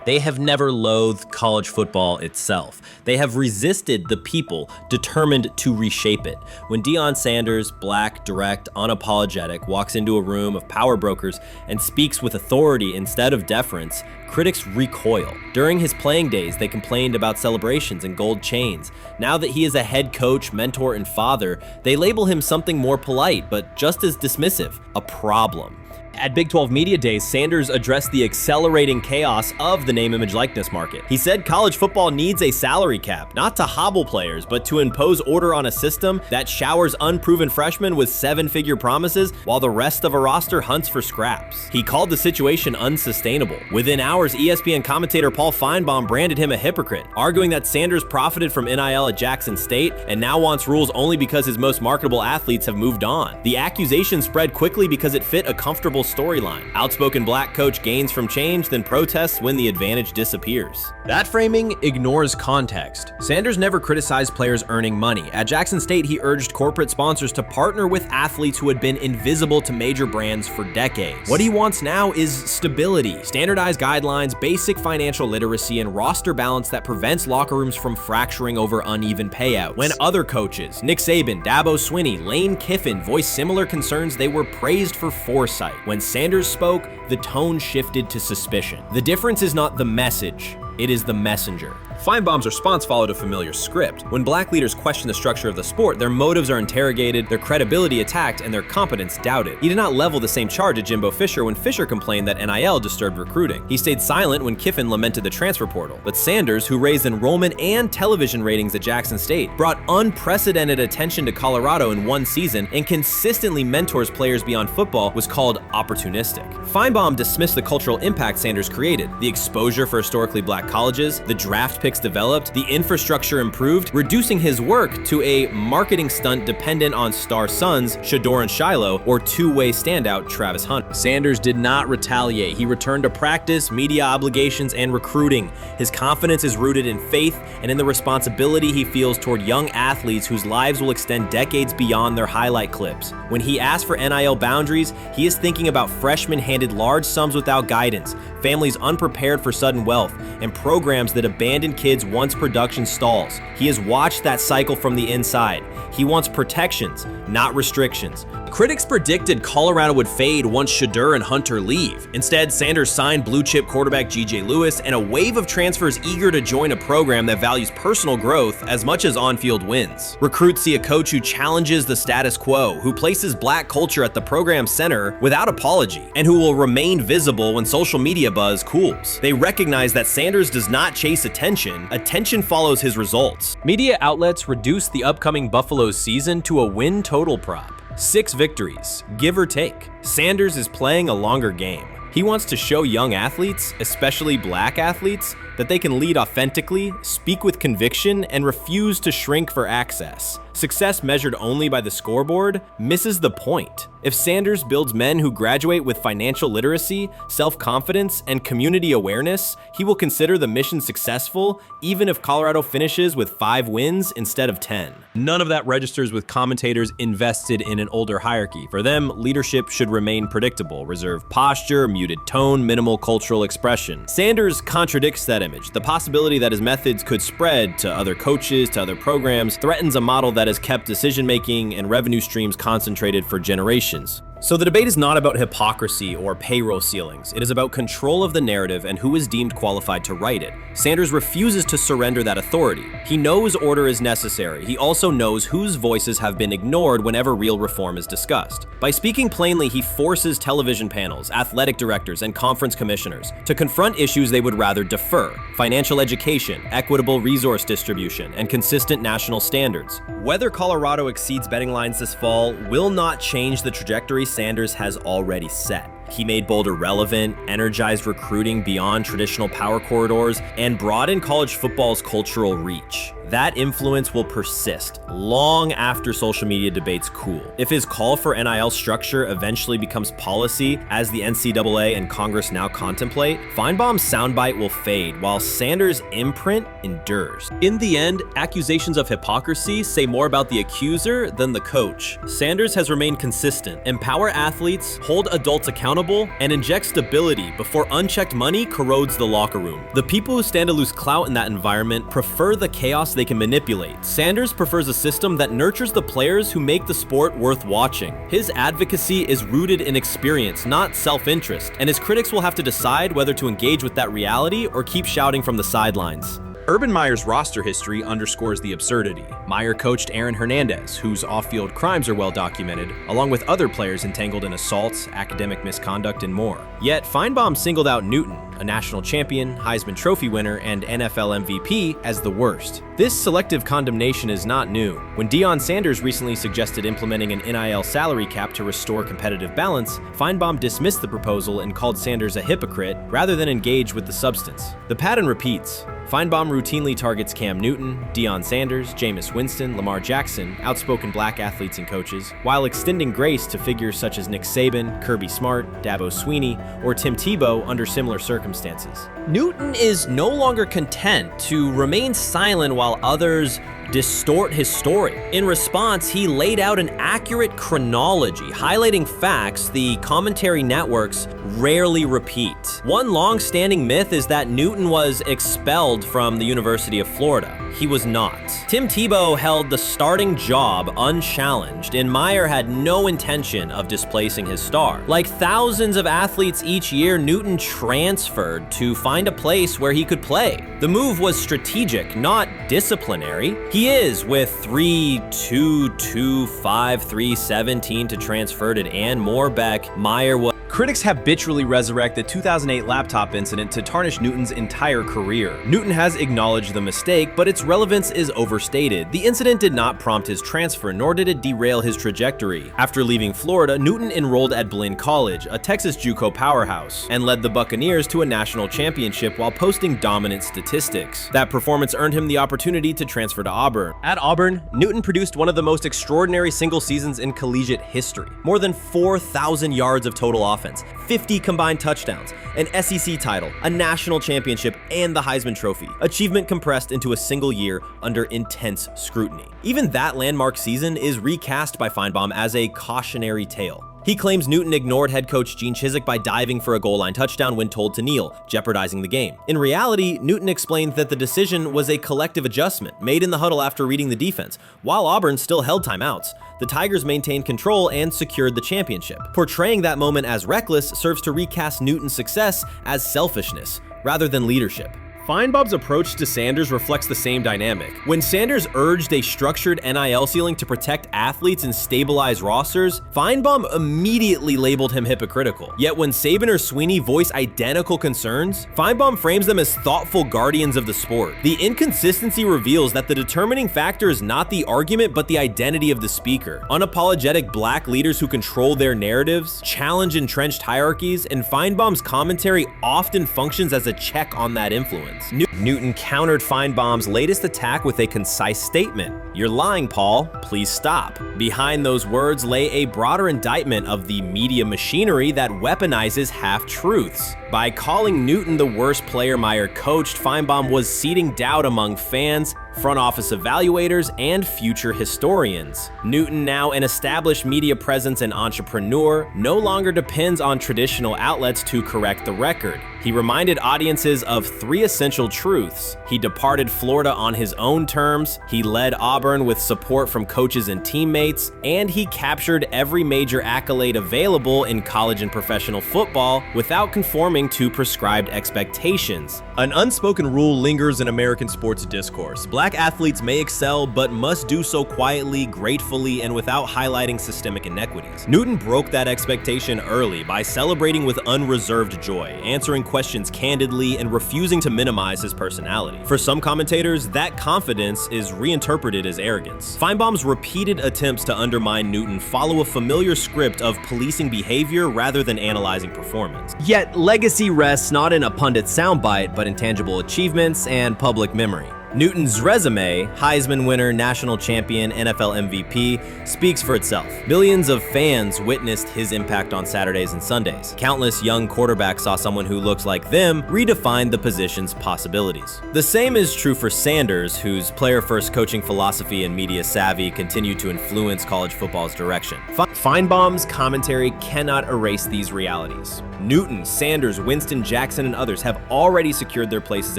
They have never loathed college football itself. They have resisted the people determined to reshape it. When Deion Sanders, black, direct, unapologetic, walks into a room of power brokers and speaks with authority instead of deference, critics recoil. During his playing days, they complained about celebrations and gold chains. Now that he is a head coach, mentor, and father, they label him something more polite, but just as dismissive, a problem. At Big 12 Media Days, Sanders addressed the accelerating chaos of the name, image, likeness market. He said college football needs a salary cap, not to hobble players, but to impose order on a system that showers unproven freshmen with seven-figure promises while the rest of a roster hunts for scraps. He called the situation unsustainable. Within hours, ESPN commentator Paul Finebaum branded him a hypocrite, arguing that Sanders profited from NIL at Jackson State and now wants rules only because his most marketable athletes have moved on. The accusation spread quickly because it fit a comfortable storyline. Outspoken black coach gains from change, then protests when the advantage disappears. That framing ignores context. Sanders never criticized players earning money. At Jackson State, he urged corporate sponsors to partner with athletes who had been invisible to major brands for decades. What he wants now is stability, standardized guidelines, basic financial literacy, and roster balance that prevents locker rooms from fracturing over uneven payouts. When other coaches, Nick Saban, Dabo Swinney, Lane Kiffin, voiced similar concerns, they were praised for foresight. When Sanders spoke, the tone shifted to suspicion. The difference is not the message, it is the messenger. Finebaum's response followed a familiar script. When black leaders question the structure of the sport, their motives are interrogated, their credibility attacked, and their competence doubted. He did not level the same charge at Jimbo Fisher when Fisher complained that NIL disturbed recruiting. He stayed silent when Kiffin lamented the transfer portal. But Sanders, who raised enrollment and television ratings at Jackson State, brought unprecedented attention to Colorado in one season and consistently mentors players beyond football, was called opportunistic. Finebaum dismissed the cultural impact Sanders created, the exposure for historically black colleges, the draft pick developed, the infrastructure improved, reducing his work to a marketing stunt dependent on star sons Shedeur and Shiloh or two-way standout Travis Hunter. Sanders did not retaliate. He returned to practice, media obligations, and recruiting. His confidence is rooted in faith and in the responsibility he feels toward young athletes whose lives will extend decades beyond their highlight clips. When he asks for NIL boundaries, he is thinking about freshmen handed large sums without guidance, families unprepared for sudden wealth, and programs that abandon kids once production stalls. He has watched that cycle from the inside. He wants protections, not restrictions. Critics predicted Colorado would fade once Shadur and Hunter leave. Instead, Sanders signed blue-chip quarterback G.J. Lewis and a wave of transfers eager to join a program that values personal growth as much as on-field wins. Recruits see a coach who challenges the status quo, who places black culture at the program's center without apology, and who will remain visible when social media buzz cools. They recognize that Sanders does not chase attention. Attention follows his results. Media outlets reduced the upcoming Buffaloes season to a win total prop. 6 victories, give or take. Sanders is playing a longer game. He wants to show young athletes, especially black athletes, that they can lead authentically, speak with conviction, and refuse to shrink for access. Success measured only by the scoreboard misses the point. If Sanders builds men who graduate with financial literacy, self-confidence, and community awareness, he will consider the mission successful, even if Colorado finishes with 5 wins instead of 10. None of that registers with commentators invested in an older hierarchy. For them, leadership should remain predictable, reserved posture, muted tone, minimal cultural expression. Sanders contradicts that image. The possibility that his methods could spread to other coaches, to other programs, threatens a model that has kept decision-making and revenue streams concentrated for generations. So the debate is not about hypocrisy or payroll ceilings. It is about control of the narrative and who is deemed qualified to write it. Sanders refuses to surrender that authority. He knows order is necessary. He also knows whose voices have been ignored whenever real reform is discussed. By speaking plainly, he forces television panels, athletic directors, and conference commissioners to confront issues they would rather defer: financial education, equitable resource distribution, and consistent national standards. Whether Colorado exceeds betting lines this fall will not change the trajectory Sanders has already set. He made Boulder relevant, energized recruiting beyond traditional power corridors, and broadened college football's cultural reach. that influence will persist long after social media debates cool. If his call for NIL structure eventually becomes policy, as the NCAA and Congress now contemplate, Finebaum's soundbite will fade, while Sanders' imprint endures. In the end, accusations of hypocrisy say more about the accuser than the coach. Sanders has remained consistent: empower athletes, hold adults accountable, and inject stability before unchecked money corrodes the locker room. The people who stand to lose clout in that environment prefer the chaos they can manipulate. Sanders prefers a system that nurtures the players who make the sport worth watching. His advocacy is rooted in experience, not self-interest, and his critics will have to decide whether to engage with that reality or keep shouting from the sidelines. Urban Meyer's roster history underscores the absurdity. Meyer coached Aaron Hernandez, whose off-field crimes are well documented, along with other players entangled in assaults, academic misconduct, and more. Yet Finebaum singled out Newton, a national champion, Heisman Trophy winner, and NFL MVP, as the worst. This selective condemnation is not new. When Deion Sanders recently suggested implementing an NIL salary cap to restore competitive balance, Finebaum dismissed the proposal and called Sanders a hypocrite rather than engage with the substance. The pattern repeats. Finebaum routinely targets Cam Newton, Deion Sanders, Jameis Winston, Lamar Jackson, outspoken black athletes and coaches, while extending grace to figures such as Nick Saban, Kirby Smart, Dabo Swinney, or Tim Tebow under similar circumstances. Newton is no longer content to remain silent while others distort his story. In response, he laid out an accurate chronology, highlighting facts the commentary networks rarely repeat. One long-standing myth is that Newton was expelled from the University of Florida. He was not. Tim Tebow held the starting job unchallenged, and Meyer had no intention of displacing his star. Like thousands of athletes each year, Newton transferred to find a place where he could play. The move was strategic, not disciplinary. He is, with 3-2-2-5-3-17 to transfer to and Moorbeck, Meyer was. Critics habitually resurrect the 2008 laptop incident to tarnish Newton's entire career. Newton has acknowledged the mistake, but its relevance is overstated. The incident did not prompt his transfer, nor did it derail his trajectory. After leaving Florida, Newton enrolled at Blinn College, a Texas JUCO powerhouse, and led the Buccaneers to a national championship while posting dominant statistics. That performance earned him the opportunity to transfer to Auburn. At Auburn, Newton produced one of the most extraordinary single seasons in collegiate history. More than 4,000 yards of total offense, 50 combined touchdowns, an SEC title, a national championship, and the Heisman Trophy. Achievement compressed into a single year under intense scrutiny. Even that landmark season is recast by Finebaum as a cautionary tale. He claims Newton ignored head coach Gene Chizik by diving for a goal line touchdown when told to kneel, jeopardizing the game. In reality, Newton explained that the decision was a collective adjustment made in the huddle after reading the defense, while Auburn still held timeouts. The Tigers maintained control and secured the championship. Portraying that moment as reckless serves to recast Newton's success as selfishness rather than leadership. Finebaum's approach to Sanders reflects the same dynamic. When Sanders urged a structured NIL ceiling to protect athletes and stabilize rosters, Finebaum immediately labeled him hypocritical. Yet when Saban or Swinney voice identical concerns, Finebaum frames them as thoughtful guardians of the sport. The inconsistency reveals that the determining factor is not the argument but the identity of the speaker. Unapologetic black leaders who control their narratives, challenge entrenched hierarchies, and Finebaum's commentary often functions as a check on that influence. Newton countered Finebaum's latest attack with a concise statement. "You're lying, Paul. Please stop." Behind those words lay a broader indictment of the media machinery that weaponizes half-truths. By calling Newton the worst player Meyer coached, Finebaum was seeding doubt among fans, front office evaluators, and future historians. Newton, now an established media presence and entrepreneur, no longer depends on traditional outlets to correct the record. He reminded audiences of three essential truths. He departed Florida on his own terms, he led Auburn with support from coaches and teammates, and he captured every major accolade available in college and professional football without conforming to prescribed expectations. An unspoken rule lingers in American sports discourse. Black athletes may excel, but must do so quietly, gratefully, and without highlighting systemic inequities. Newton broke that expectation early by celebrating with unreserved joy, answering questions candidly, and refusing to minimize his personality. For some commentators, that confidence is reinterpreted as arrogance. Finebaum's repeated attempts to undermine Newton follow a familiar script of policing behavior rather than analyzing performance. Yet, legacy rests not in a pundit soundbite, but in tangible achievements and public memory. Newton's resume, Heisman winner, national champion, NFL MVP, speaks for itself. Millions of fans witnessed his impact on Saturdays and Sundays. Countless young quarterbacks saw someone who looks like them redefine the position's possibilities. The same is true for Sanders, whose player-first coaching philosophy and media savvy continue to influence college football's direction. Finebaum's commentary cannot erase these realities. Newton, Sanders, Winston, Jackson, and others have already secured their places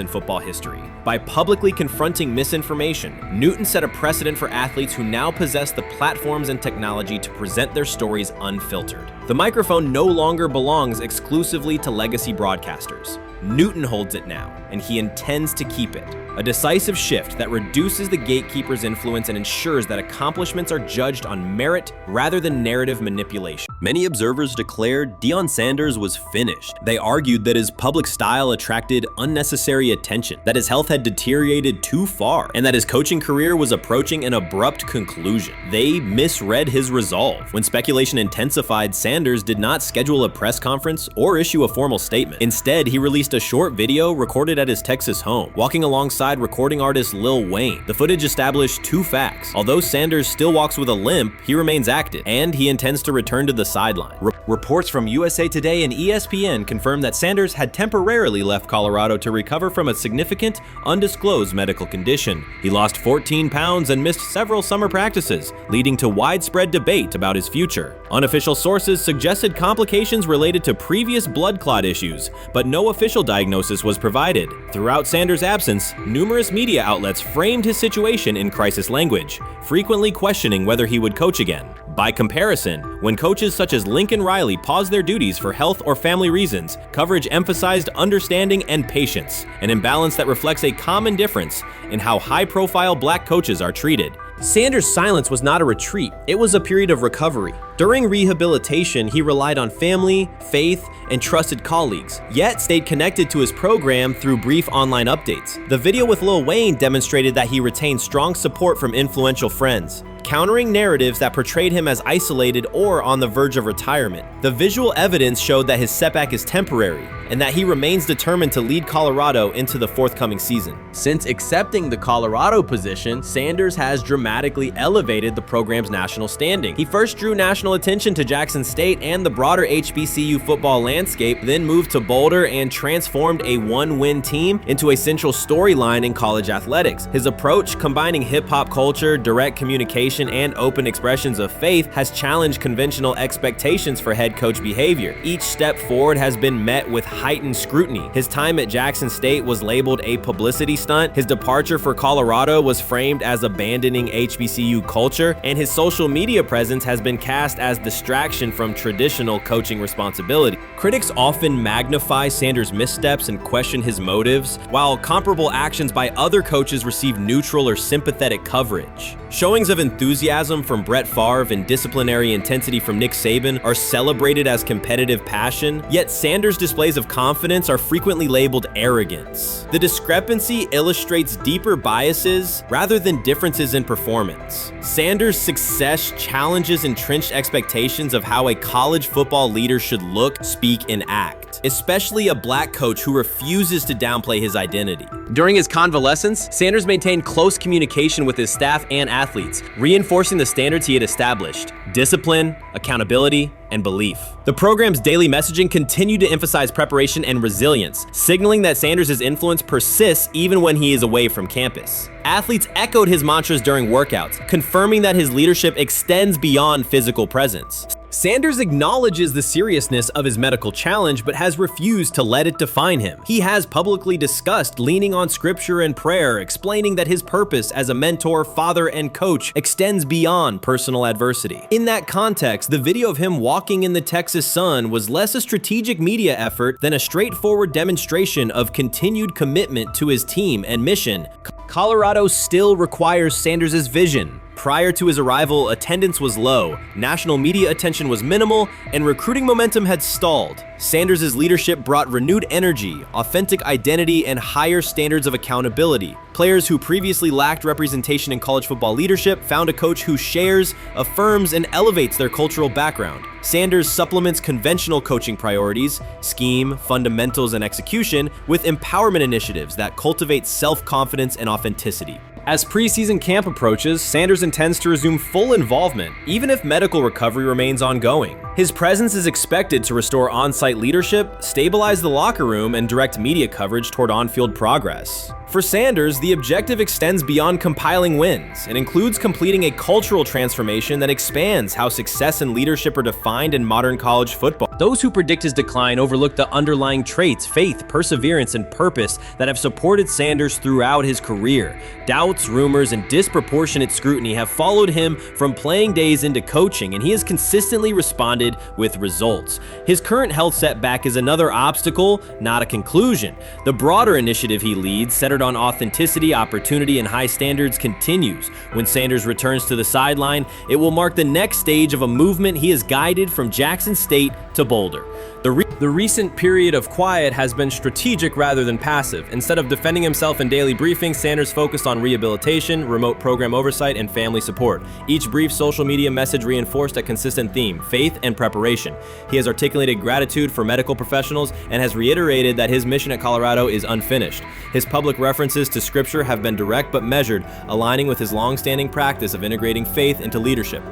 in football history. By publicly confronting misinformation, Newton set a precedent for athletes who now possess the platforms and technology to present their stories unfiltered. The microphone no longer belongs exclusively to legacy broadcasters. Newton holds it now, and he intends to keep it. A decisive shift that reduces the gatekeeper's influence and ensures that accomplishments are judged on merit rather than narrative manipulation. Many observers declared Deion Sanders was finished. They argued that his public style attracted unnecessary attention, that his health had deteriorated too far, and that his coaching career was approaching an abrupt conclusion. They misread his resolve. When speculation intensified, Sanders did not schedule a press conference or issue a formal statement. Instead, he released a short video recorded at his Texas home, walking alongside recording artist Lil Wayne. The footage established two facts. Although Sanders still walks with a limp, he remains active, and he intends to return to the sideline. Reports from USA Today and ESPN confirm that Sanders had temporarily left Colorado to recover from a significant, undisclosed medical condition. He lost 14 pounds and missed several summer practices, leading to widespread debate about his future. Unofficial sources suggested complications related to previous blood clot issues, but no official diagnosis was provided. Throughout Sanders' absence, numerous media outlets framed his situation in crisis language, frequently questioning whether he would coach again. By comparison, when coaches such as Lincoln Riley paused their duties for health or family reasons, coverage emphasized understanding and patience, an imbalance that reflects a common difference in how high-profile black coaches are treated. Sanders' silence was not a retreat, it was a period of recovery. During rehabilitation, he relied on family, faith, and trusted colleagues, yet stayed connected to his program through brief online updates. The video with Lil Wayne demonstrated that he retained strong support from influential friends, countering narratives that portrayed him as isolated or on the verge of retirement. The visual evidence showed that his setback is temporary, and that he remains determined to lead Colorado into the forthcoming season. Since accepting the Colorado position, Sanders has dramatically elevated the program's national standing. He first drew national attention to Jackson State and the broader HBCU football landscape, then moved to Boulder and transformed a one-win team into a central storyline in college athletics. His approach, combining hip-hop culture, direct communication, and open expressions of faith, has challenged conventional expectations for head coach behavior. Each step forward has been met with heightened scrutiny. His time at Jackson State was labeled a publicity stunt, his departure for Colorado was framed as abandoning HBCU culture, and his social media presence has been cast as distraction from traditional coaching responsibility. Critics often magnify Sanders' missteps and question his motives, while comparable actions by other coaches receive neutral or sympathetic coverage. Showings of enthusiasm from Brett Favre and disciplinary intensity from Nick Saban are celebrated as competitive passion, yet Sanders' displays of confidence are frequently labeled arrogance. The discrepancy illustrates deeper biases rather than differences in performance. Sanders' success challenges entrenched expectations of how a college football leader should look, speak, and act, especially a black coach who refuses to downplay his identity. During his convalescence, Sanders maintained close communication with his staff and athletes, reinforcing the standards he had established: discipline, accountability, and belief. The program's daily messaging continued to emphasize preparation and resilience, signaling that Sanders' influence persists even when he is away from campus. Athletes echoed his mantras during workouts, confirming that his leadership extends beyond physical presence. Sanders acknowledges the seriousness of his medical challenge, but has refused to let it define him. He has publicly discussed leaning on scripture and prayer, explaining that his purpose as a mentor, father, and coach extends beyond personal adversity. In that context, the video of him walking in the Texas sun was less a strategic media effort than a straightforward demonstration of continued commitment to his team and mission. Colorado still requires Sanders' vision, Prior to his arrival, attendance was low, national media attention was minimal, and recruiting momentum had stalled. Sanders' leadership brought renewed energy, authentic identity, and higher standards of accountability. Players who previously lacked representation in college football leadership found a coach who shares, affirms, and elevates their cultural background. Sanders supplements conventional coaching priorities, scheme, fundamentals, and execution with empowerment initiatives that cultivate self-confidence and authenticity. As preseason camp approaches, Sanders intends to resume full involvement, even if medical recovery remains ongoing. His presence is expected to restore on-site leadership, stabilize the locker room, and direct media coverage toward on-field progress. For Sanders, the objective extends beyond compiling wins and includes completing a cultural transformation that expands how success and leadership are defined in modern college football. Those who predict his decline overlook the underlying traits, faith, perseverance, and purpose that have supported Sanders throughout his career. Doubts, rumors, and disproportionate scrutiny have followed him from playing days into coaching, and he has consistently responded with results. His current health setback is another obstacle, not a conclusion. The broader initiative he leads, centered on authenticity, opportunity, and high standards, continues. When Sanders returns to the sideline, it will mark the next stage of a movement he has guided from Jackson State to Boulder. The recent period of quiet has been strategic rather than passive. Instead of defending himself in daily briefings, Sanders focused on rehabilitation, remote program oversight, and family support. Each brief social media message reinforced a consistent theme: faith and preparation. He has articulated gratitude for medical professionals and has reiterated that his mission at Colorado is unfinished. His public references to scripture have been direct but measured, aligning with his long-standing practice of integrating faith into leadership.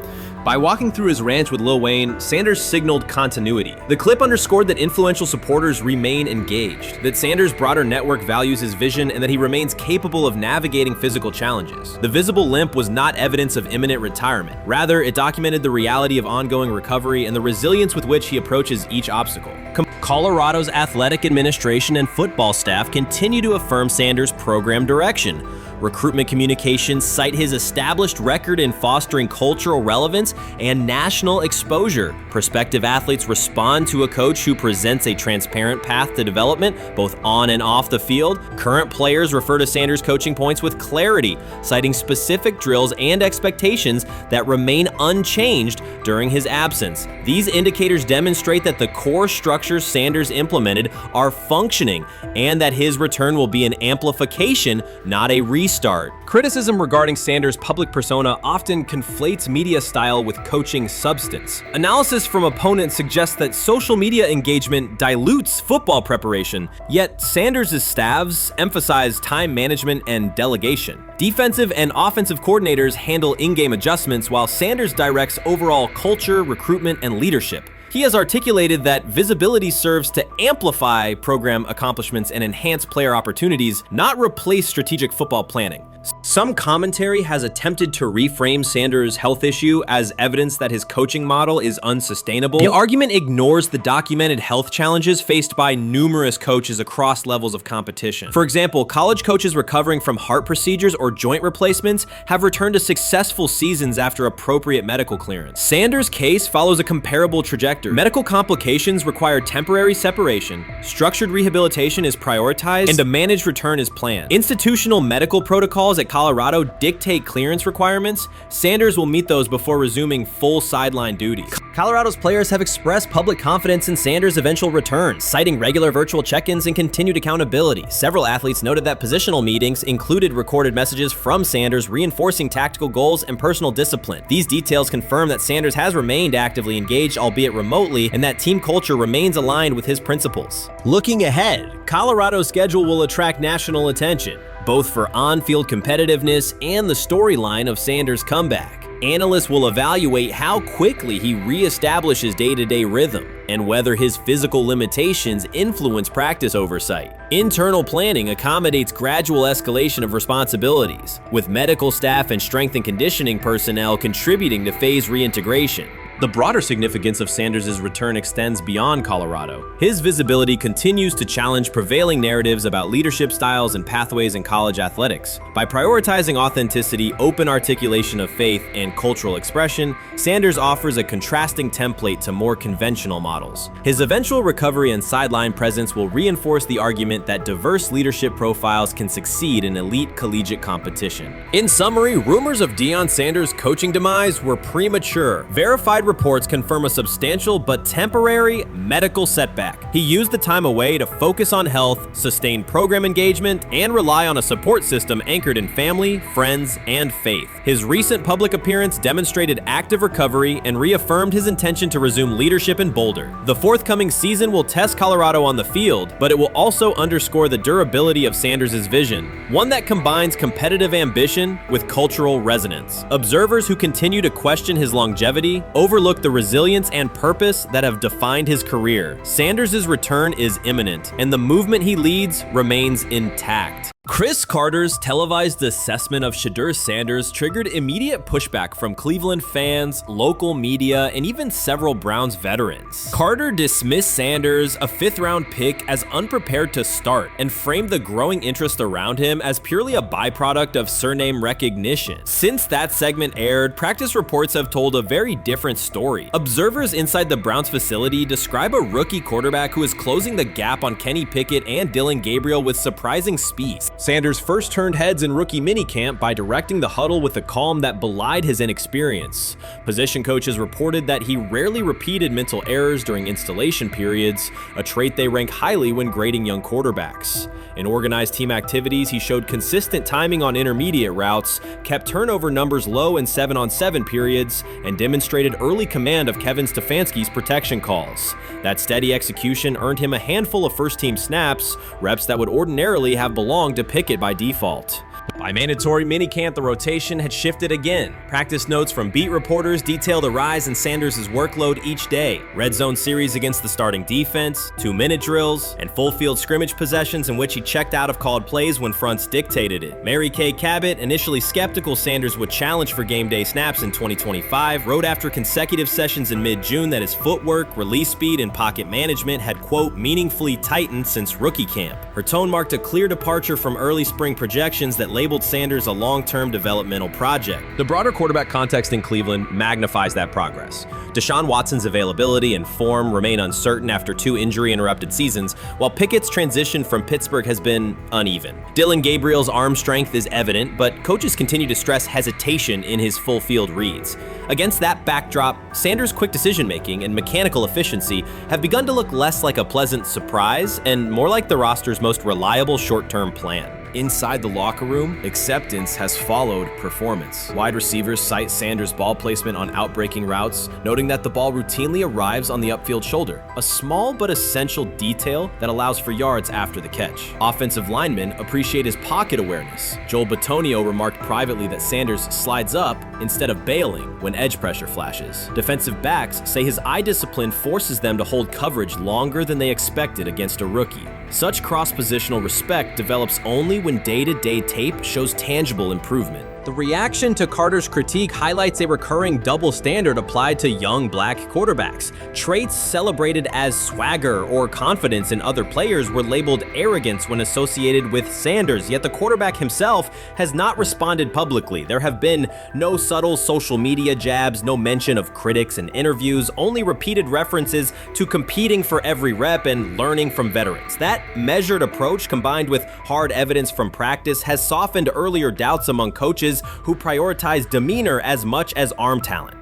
By walking through his ranch with Lil Wayne, Sanders signaled continuity. The clip underscored that influential supporters remain engaged, that Sanders' broader network values his vision, and that he remains capable of navigating physical challenges. The visible limp was not evidence of imminent retirement. Rather, it documented the reality of ongoing recovery and the resilience with which he approaches each obstacle. Colorado's athletic administration and football staff continue to affirm Sanders' program direction. Recruitment communications cite his established record in fostering cultural relevance and national exposure. Prospective athletes respond to a coach who presents a transparent path to development, both on and off the field. Current players refer to Sanders' coaching points with clarity, citing specific drills and expectations that remain unchanged during his absence. These indicators demonstrate that the core structures Sanders implemented are functioning, and that his return will be an amplification, not a restart. Criticism regarding Sanders' public persona often conflates media style with coaching substance. Analysis from opponents suggests that social media engagement dilutes football preparation, yet Sanders' staffs emphasize time management and delegation. Defensive and offensive coordinators handle in-game adjustments, while Sanders directs overall culture, recruitment, and leadership. He has articulated that visibility serves to amplify program accomplishments and enhance player opportunities, not replace strategic football planning. Some commentary has attempted to reframe Sanders' health issue as evidence that his coaching model is unsustainable. The argument ignores the documented health challenges faced by numerous coaches across levels of competition. For example, college coaches recovering from heart procedures or joint replacements have returned to successful seasons after appropriate medical clearance. Sanders' case follows a comparable trajectory. Medical complications require temporary separation, structured rehabilitation is prioritized, and a managed return is planned. Institutional medical protocols at Colorado dictate clearance requirements. Sanders will meet those before resuming full sideline duties. Colorado's players have expressed public confidence in Sanders' eventual return, citing regular virtual check-ins and continued accountability. Several athletes noted that positional meetings included recorded messages from Sanders reinforcing tactical goals and personal discipline. These details confirm that Sanders has remained actively engaged, albeit remotely, and that team culture remains aligned with his principles. Looking ahead, Colorado's schedule will attract national attention, both for on-field competitiveness and the storyline of Sanders' comeback. Analysts will evaluate how quickly he reestablishes day-to-day rhythm and whether his physical limitations influence practice oversight. Internal planning accommodates gradual escalation of responsibilities, with medical staff and strength and conditioning personnel contributing to phase reintegration. The broader significance of Sanders' return extends beyond Colorado. His visibility continues to challenge prevailing narratives about leadership styles and pathways in college athletics. By prioritizing authenticity, open articulation of faith, and cultural expression, Sanders offers a contrasting template to more conventional models. His eventual recovery and sideline presence will reinforce the argument that diverse leadership profiles can succeed in elite collegiate competition. In summary, rumors of Deion Sanders' coaching demise were premature. Verified reports confirm a substantial but temporary medical setback. He used the time away to focus on health, sustain program engagement, and rely on a support system anchored in family, friends, and faith. His recent public appearance demonstrated active recovery and reaffirmed his intention to resume leadership in Boulder. The forthcoming season will test Colorado on the field, but it will also underscore the durability of Sanders' vision, one that combines competitive ambition with cultural resonance. Observers who continue to question his longevity overlook the resilience and purpose that have defined his career. Sanders' return is imminent, and the movement he leads remains intact. Chris Carter's televised assessment of Shedeur Sanders triggered immediate pushback from Cleveland fans, local media, and even several Browns veterans. Carter dismissed Sanders, a fifth-round pick, as unprepared to start, and framed the growing interest around him as purely a byproduct of surname recognition. Since that segment aired, practice reports have told a very different story. Observers inside the Browns facility describe a rookie quarterback who is closing the gap on Kenny Pickett and Dillon Gabriel with surprising speed. Sanders first turned heads in rookie minicamp by directing the huddle with a calm that belied his inexperience. Position coaches reported that he rarely repeated mental errors during installation periods, a trait they rank highly when grading young quarterbacks. In organized team activities, he showed consistent timing on intermediate routes, kept turnover numbers low in 7-on-7 periods, and demonstrated early command of Kevin Stefanski's protection calls. That steady execution earned him a handful of first-team snaps, reps that would ordinarily have belonged to Pickett by default. By mandatory minicamp, the rotation had shifted again. Practice notes from beat reporters detail the rise in Sanders' workload each day. Red zone series against the starting defense, 2-minute drills, and full field scrimmage possessions in which he checked out of called plays when fronts dictated it. Mary Kay Cabot, initially skeptical Sanders would challenge for game day snaps in 2025, wrote after consecutive sessions in mid-June that his footwork, release speed, and pocket management had, quote, meaningfully tightened since rookie camp. Her tone marked a clear departure from early spring projections that labeled Sanders a long-term developmental project. The broader quarterback context in Cleveland magnifies that progress. Deshaun Watson's availability and form remain uncertain after 2 injury-interrupted seasons, while Pickett's transition from Pittsburgh has been uneven. Dillon Gabriel's arm strength is evident, but coaches continue to stress hesitation in his full-field reads. Against that backdrop, Sanders' quick decision-making and mechanical efficiency have begun to look less like a pleasant surprise and more like the roster's most reliable short-term plan. Inside the locker room, acceptance has followed performance. Wide receivers cite Sanders' ball placement on outbreaking routes, noting that the ball routinely arrives on the upfield shoulder, a small but essential detail that allows for yards after the catch. Offensive linemen appreciate his pocket awareness. Joel Bitonio remarked privately that Sanders slides up instead of bailing when edge pressure flashes. Defensive backs say his eye discipline forces them to hold coverage longer than they expected against a rookie. Such cross-positional respect develops only when day-to-day tape shows tangible improvement. The reaction to Carter's critique highlights a recurring double standard applied to young black quarterbacks. Traits celebrated as swagger or confidence in other players were labeled arrogance when associated with Sanders, yet the quarterback himself has not responded publicly. There have been no subtle social media jabs, no mention of critics in interviews, only repeated references to competing for every rep and learning from veterans. That measured approach, combined with hard evidence from practice, has softened earlier doubts among coaches who prioritize demeanor as much as arm talent.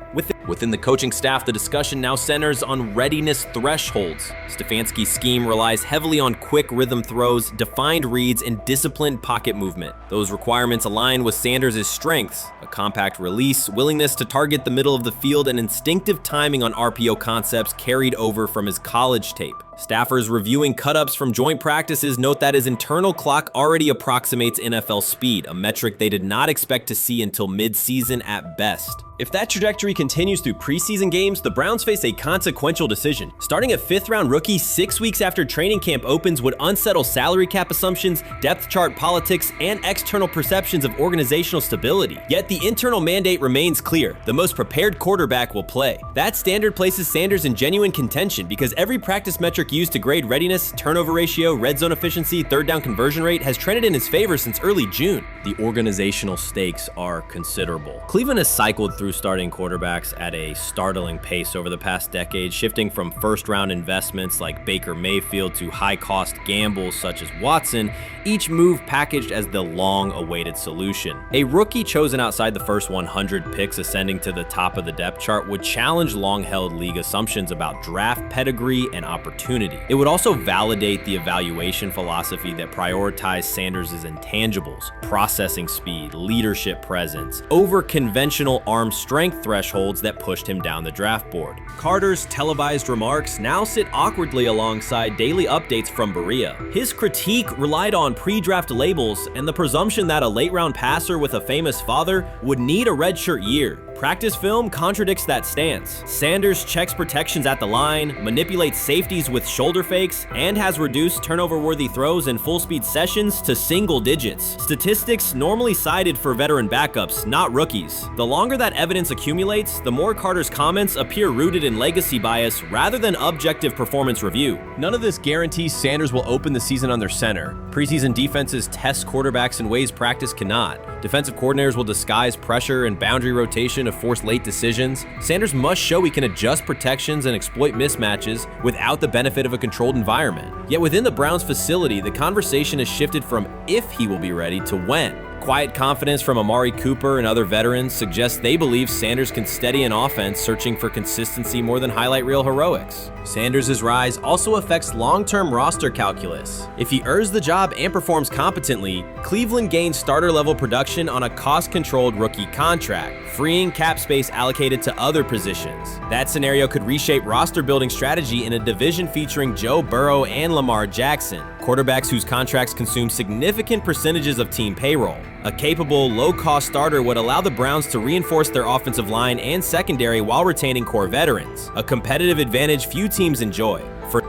Within the coaching staff, the discussion now centers on readiness thresholds. Stefanski's scheme relies heavily on quick rhythm throws, defined reads, and disciplined pocket movement. Those requirements align with Sanders' strengths: a compact release, willingness to target the middle of the field, and instinctive timing on RPO concepts carried over from his college tape. Staffers reviewing cut-ups from joint practices note that his internal clock already approximates NFL speed, a metric they did not expect to see until mid-season at best. If that trajectory continues, continues through preseason games, the Browns face a consequential decision. Starting a 5th-round rookie 6 weeks after training camp opens would unsettle salary cap assumptions, depth chart politics, and external perceptions of organizational stability. Yet the internal mandate remains clear: the most prepared quarterback will play. That standard places Sanders in genuine contention because every practice metric used to grade readiness, turnover ratio, red zone efficiency, third down conversion rate has trended in his favor since early June. The organizational stakes are considerable. Cleveland has cycled through starting quarterbacks at a startling pace over the past decade, shifting from first-round investments like Baker Mayfield to high-cost gambles such as Watson, each move packaged as the long-awaited solution. A rookie chosen outside the first 100 picks ascending to the top of the depth chart would challenge long-held league assumptions about draft pedigree and opportunity. It would also validate the evaluation philosophy that prioritized Sanders' intangibles: processing speed, leadership presence, over conventional arm strength thresholds that pushed him down the draft board. Carter's televised remarks now sit awkwardly alongside daily updates from Berea. His critique relied on pre-draft labels and the presumption that a late-round passer with a famous father would need a redshirt year. Practice film contradicts that stance. Sanders checks protections at the line, manipulates safeties with shoulder fakes, and has reduced turnover-worthy throws and full-speed sessions to single digits. Statistics normally cited for veteran backups, not rookies. The longer that evidence accumulates, the more Carter's comments appear rooted in legacy bias rather than objective performance review. None of this guarantees Sanders will open the season on their center. Preseason defenses test quarterbacks in ways practice cannot. Defensive coordinators will disguise pressure and boundary rotation to force late decisions. Sanders must show he can adjust protections and exploit mismatches without the benefit of a controlled environment. Yet within the Browns facility, the conversation has shifted from if he will be ready to when. Quiet confidence from Amari Cooper and other veterans suggests they believe Sanders can steady an offense searching for consistency more than highlight reel heroics. Sanders' rise also affects long-term roster calculus. If he earns the job and performs competently, Cleveland gains starter-level production on a cost-controlled rookie contract, freeing cap space allocated to other positions. That scenario could reshape roster-building strategy in a division featuring Joe Burrow and Lamar Jackson, quarterbacks whose contracts consume significant percentages of team payroll. A capable, low-cost starter would allow the Browns to reinforce their offensive line and secondary while retaining core veterans, a competitive advantage few teams enjoy.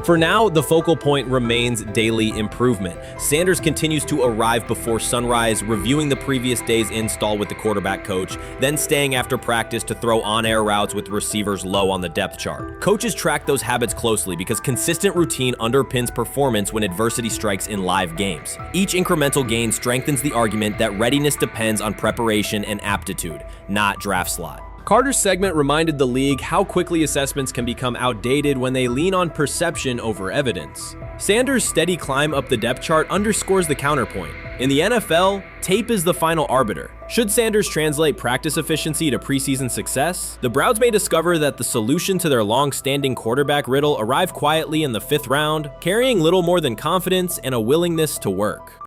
For now, the focal point remains daily improvement. Sanders continues to arrive before sunrise, reviewing the previous day's install with the quarterback coach, then staying after practice to throw on-air routes with receivers low on the depth chart. Coaches track those habits closely because consistent routine underpins performance when adversity strikes in live games. Each incremental gain strengthens the argument that readiness depends on preparation and aptitude, not draft slot. Carter's segment reminded the league how quickly assessments can become outdated when they lean on perception over evidence. Sanders' steady climb up the depth chart underscores the counterpoint. In the NFL, tape is the final arbiter. Should Sanders translate practice efficiency to preseason success, the Browns may discover that the solution to their long-standing quarterback riddle arrived quietly in the 5th round, carrying little more than confidence and a willingness to work.